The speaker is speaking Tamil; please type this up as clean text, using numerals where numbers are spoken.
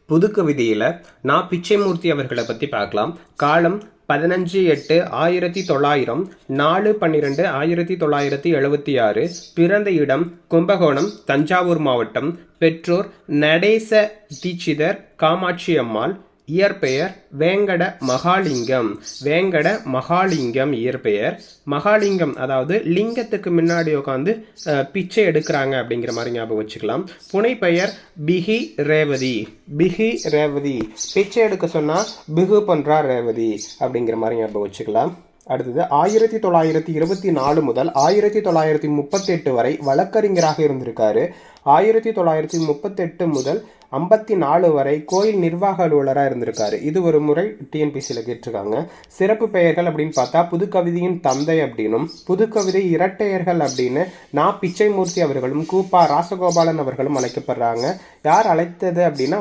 புதுக்கவிதையில் நான் பிச்சைமூர்த்தி அவர்களை பற்றி பார்க்கலாம். காலம் 15/8/1900, 4/12/1976, பிறந்த இடம் கும்பகோணம், தஞ்சாவூர் மாவட்டம். பெற்றோர் நடேச தீட்சிதர், காமாட்சி அம்மாள். இயற்பெயர் வேங்கட மகாலிங்கம். வேங்கட மகாலிங்கம் இயற்பெயர். மகாலிங்கம் அதாவது லிங்கத்துக்கு முன்னாடி உட்காந்து பிச்சை எடுக்கிறாங்க அப்படிங்கிற மாதிரி ஞாபகம் வச்சுக்கலாம். புனைப்பெயர் பிகி ரேவதி. பிகி ரேவதி, பிச்சை எடுக்க சொன்னால் பிகு பண்றா ரேவதி அப்படிங்கிற மாதிரி ஞாபகம் வச்சுக்கலாம். அடுத்தது 1924 முதல் 1938 வரை வழக்கறிஞராக இருந்திருக்காரு. 1938 முதல் 54 வரை கோயில் நிர்வாக அலுவலராக இருந்திருக்காரு. இது ஒரு முறை டிஎன்பிசியில் கேட்டிருக்காங்க. சிறப்பு பெயர்கள் அப்படின்னு பார்த்தா புதுக்கவிதையின் தந்தை அப்படின்னும், புதுக்கவிதை இரட்டையர்கள் அப்படின்னு நான் பிச்சைமூர்த்தி அவர்களும் கூப்பா ராசகோபாலன் அவர்களும் அழைக்கப்படுறாங்க. யார் அழைத்தது அப்படின்னா